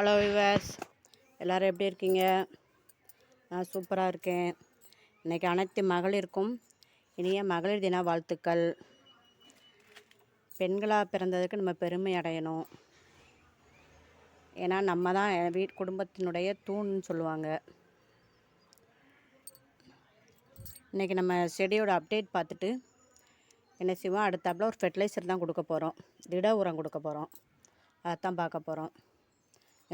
Hello viewers, எல்லோரும் எப்படி இருக்கீங்க? நான் சூப்பராக இருக்கேன். இன்றைக்கி அனைத்து மகளிருக்கும் இனிய மகளிர் தின வாழ்த்துக்கள். பெண்களாக பிறந்ததுக்கு நம்ம பெருமை அடையணும். ஏன்னா நம்ம தான் குடும்பத்தினுடைய தூண்னு சொல்லுவாங்க. இன்றைக்கி நம்ம செடியோட அப்டேட் பார்த்துட்டு என்ன செய்வோம், அடுத்தாப்புல ஒரு ஃபெர்டிலைசர் தான் கொடுக்க போகிறோம், திட உரம் கொடுக்க போகிறோம். அதைத்தான் பார்க்க போகிறோம்.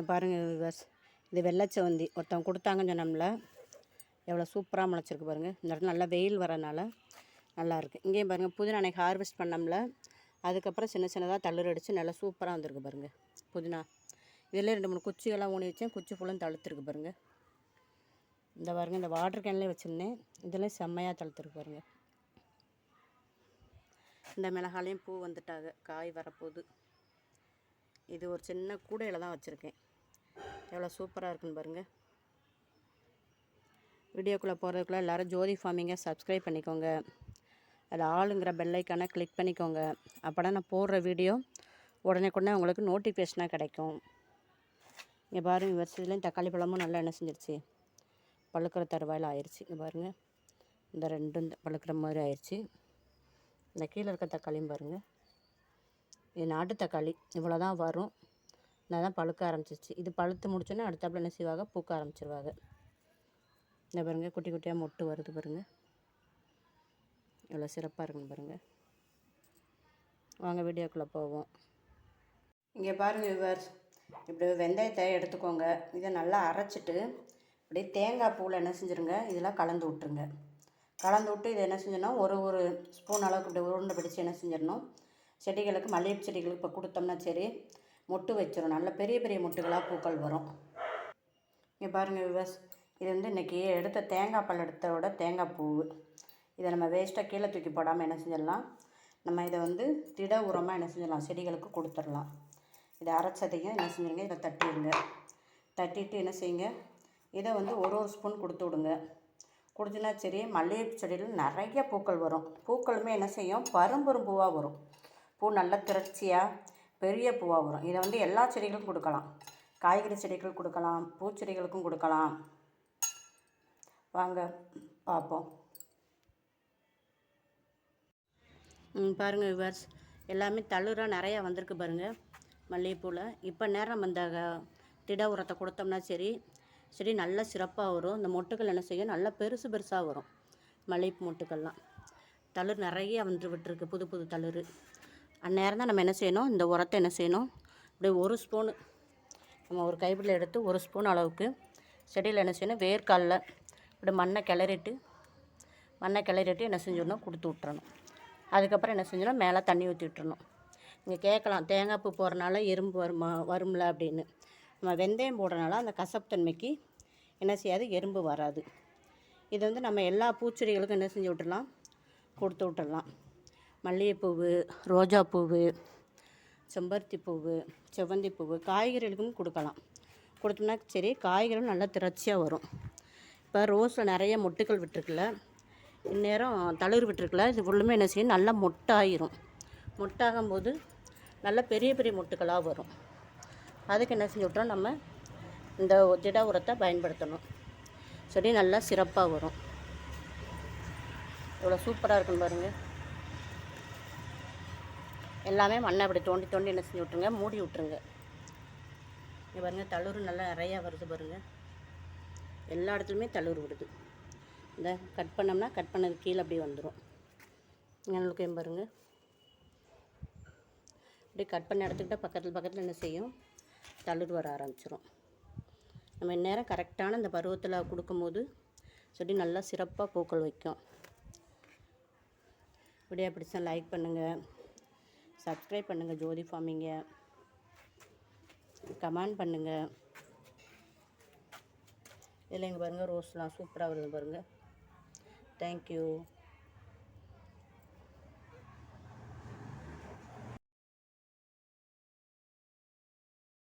பாருங்கள் விவர்ஸ், இது வெள்ளைச்சவந்தி ஒருத்தவங்க கொடுத்தாங்கன்னு சொன்னோம்ல, எவ்வளோ சூப்பராக முளைச்சிருக்கு பாருங்கள். இந்த இடத்துல நல்லா வெயில் வரனால நல்லாயிருக்கு. இங்கேயும் பாருங்கள், புதினா அன்றைக்கி ஹார்வெஸ்ட் பண்ணோம்ல, அதுக்கப்புறம் சின்ன சின்னதாக தளிர் அடித்து நல்லா சூப்பராக வந்திருக்கு பாருங்கள் புதினா. இதில் 2-3 குச்சியெல்லாம் ஊனி வச்சேன், குச்சி ஃபுல்லும் தழுத்துருக்கு பாருங்கள். இந்த பாருங்கள், இந்த வாட்டர் கேன்லேயே வச்சுருந்தேன், இதில் செம்மையாக தழுத்துருக்கு பாருங்கள். இந்த மிளகாலையும் பூ வந்துட்டாங்க, காய் வரப்போகுது. இது ஒரு சின்ன கூடையில் தான் வச்சுருக்கேன். எவ்வளோ சூப்பராக இருக்குன்னு பாருங்கள். வீடியோக்குள்ளே போகிறதுக்குள்ளே எல்லோரும் ஜோதி ஃபார்மிங்கை சப்ஸ்கிரைப் பண்ணிக்கோங்க. அது ஆளுங்கிற பெல்லைக்கான கிளிக் பண்ணிக்கோங்க. அப்போனா நான் போடுற வீடியோ உடனே உங்களுக்கு நோட்டிஃபிகேஷனாக கிடைக்கும். இங்கே பாருங்கள், வருஷத்துலேயும் தக்காளி பழமும் நல்லா என்ன செஞ்சிருச்சு, பழுக்கிற தருவாயில் ஆயிடுச்சு. இங்கே பாருங்கள், இந்த ரெண்டும் பழுக்கிற மாதிரி ஆயிடுச்சு. இந்த கீழே இருக்க தக்காளியும் பாருங்கள், இது நாட்டு தக்காளி, இவ்வளோ தான் வரும். நான் தான் பழுக்க ஆரம்பிச்சிச்சு. இது பழுத்து முடிச்சோன்னே அடுத்தாப்புல என்ன செய்வாங்க, பூக்க ஆரம்பிச்சிருவாங்க. இந்த பாருங்கள், குட்டி குட்டியாக மொட்டு வருது பாருங்கள், எவ்வளோ சிறப்பாக இருக்குன்னு பாருங்கள். வாங்க வீடியோக்குள்ளே போவோம். இங்கே பாருங்கள் விவர்ஸ், இப்படி வெந்தயத்தை எடுத்துக்கோங்க. இதை நல்லா அரைச்சிட்டு அப்படியே தேங்காய் பூவில் என்ன செஞ்சுருங்க, இதெல்லாம் கலந்து விட்டுருங்க. கலந்து விட்டு இதை என்ன செஞ்சோன்னா ஒரு ஸ்பூன் அளவுக்கு இப்படி உருண்டை பிடிச்சி என்ன செஞ்சிடணும், செடிகளுக்கு மல்லிகை செடிகளுக்கு இப்போ கொடுத்தோம்னா சரி மொட்டு வச்சிடும். நல்ல பெரிய பெரிய மொட்டுகளாக பூக்கள் வரும். இங்கே பாருங்கள் விவர்ஸ், இது இன்றைக்கி எடுத்த தேங்காய் பழம் எடுத்தோட தேங்காய் பூ. இதை நம்ம வேஸ்ட்டாக கீழே தூக்கி போடாமல் என்ன செஞ்சிடலாம், நம்ம இதை திட உரமாக என்ன செஞ்சிடலாம், செடிகளுக்கு கொடுத்துடலாம். இதை அரைச்சதையும் என்ன செஞ்சுருங்க, இதை தட்டிடுங்க. தட்டிட்டு என்ன செய்யுங்க, இதை ஒரு ஸ்பூன் கொடுத்து விடுங்க. கொடுத்தினா சரி மல்லிகை செடியில் நிறைய பூக்கள் வரும். பூக்களுமே என்ன செய்யும், பரும்பெரும் பூவாக வரும். பூ நல்லா திரட்சியாக பெரிய பூவாக வரும். இதை எல்லா செடிகளுக்கும் கொடுக்கலாம். காய்கறி செடிகள் கொடுக்கலாம், பூச்செடிகளுக்கும் கொடுக்கலாம். வாங்க பார்ப்போம். பாருங்கள் விவர்ஸ், எல்லாமே தளிராக நிறையா வந்திருக்கு பாருங்கள் மல்லிகைப்பூவில். இப்போ நேரம் அந்த திட உரத்தை கொடுத்தோம்னா சரி செடி நல்லா சிறப்பாக வரும். இந்த மொட்டுக்கள் என்ன செய்யும், நல்லா பெருசு பெருசாக வரும். மல்லிகைப்பூ மொட்டுக்கள்லாம் தளிர் நிறைய விட்டுருக்கு, புது புது தளிர். அந்நேரம் தான் நம்ம என்ன செய்யணும், இந்த உரத்தை என்ன செய்யணும், இப்படி ஒரு ஸ்பூனு நம்ம ஒரு கைப்பிடியில் எடுத்து ஒரு ஸ்பூன் அளவுக்கு செடியில் என்ன செய்யணும், வேர்க்காலில் இப்படி மண்ணை கிளறிட்டு என்ன செஞ்சிடணும், கொடுத்து விட்டுறணும். அதுக்கப்புறம் என்ன செஞ்சிடணும், மேலே தண்ணி ஊற்றி விட்டுறணும். இங்கே கேட்கலாம், தேங்காய் பூ போடுறனால எறும்பு வரும்ல அப்படின்னு. நம்ம வெந்தயம் போடுறனால அந்த கசப்புத்தன்மைக்கு என்ன செய்யாது, எறும்பு வராது. இது நம்ம எல்லா பூச்செடிகளுக்கும் என்ன செஞ்சு விட்டுடலாம், கொடுத்து விட்டுடலாம். மல்லிகைப்பூவு, ரோஜாப்பூவு, செம்பருத்தி பூவு, செவ்வந்தி பூவு, காய்கறிகளுக்கும் கொடுக்கலாம். கொடுத்தோம்னா சரி காய்கறிகளும் நல்லா திரட்சியாக வரும். இப்போ ரோஸில் நிறைய மொட்டுக்கள் விட்டுருக்குல்ல, இந்நேரம் தளிர் விட்டுருக்குல்ல, இது ஃபுல்லுமே என்ன செய்யும், நல்லா மொட்டாயிரும். மொட்டாகும்போது நல்லா பெரிய பெரிய மொட்டுக்களாக வரும். அதுக்கு என்ன செஞ்சு விட்டோம், நம்ம இந்த திட உரத்தை பயன்படுத்தணும். செடி நல்லா சிறப்பாக வரும். இவ்வளோ சூப்பராக இருக்குன்னு பாருங்கள். எல்லாமே மண்ணை அப்படி தோண்டி தோண்டி என்ன செஞ்சு விட்ருங்க, மூடி விட்ருங்க. இங்கே பாருங்கள், தளிர் நல்லா நிறையா வருது பாருங்கள். எல்லா இடத்துலையுமே தளிர் விடுது. இந்த கட் பண்ணோம்னா கட் பண்ணது கீழே அப்படியே வந்துடும். எங்களுக்கு பாருங்கள், இப்படி கட் பண்ண இடத்துக்கிட்ட பக்கத்தில் என்ன செய்யும், தளிர் வர ஆரம்பிச்சிடும். நம்ம இந்நேரம் கரெக்டான இந்த பருவத்தில் கொடுக்கும்போது செடி நல்லா சிறப்பாக பூக்கள் வைக்கும். வீடியோ பிடிச்சா லைக் பண்ணுங்கள், சப்ஸ்கிரைப் பண்ணுங்கள் ஜோதி ஃபார்மிங்கை, கமெண்ட் பண்ணுங்கள். இதில் இங்கே பாருங்கள், ரோஸ்லாம் சூப்பராக வருது பாருங்கள். தேங்க்யூ.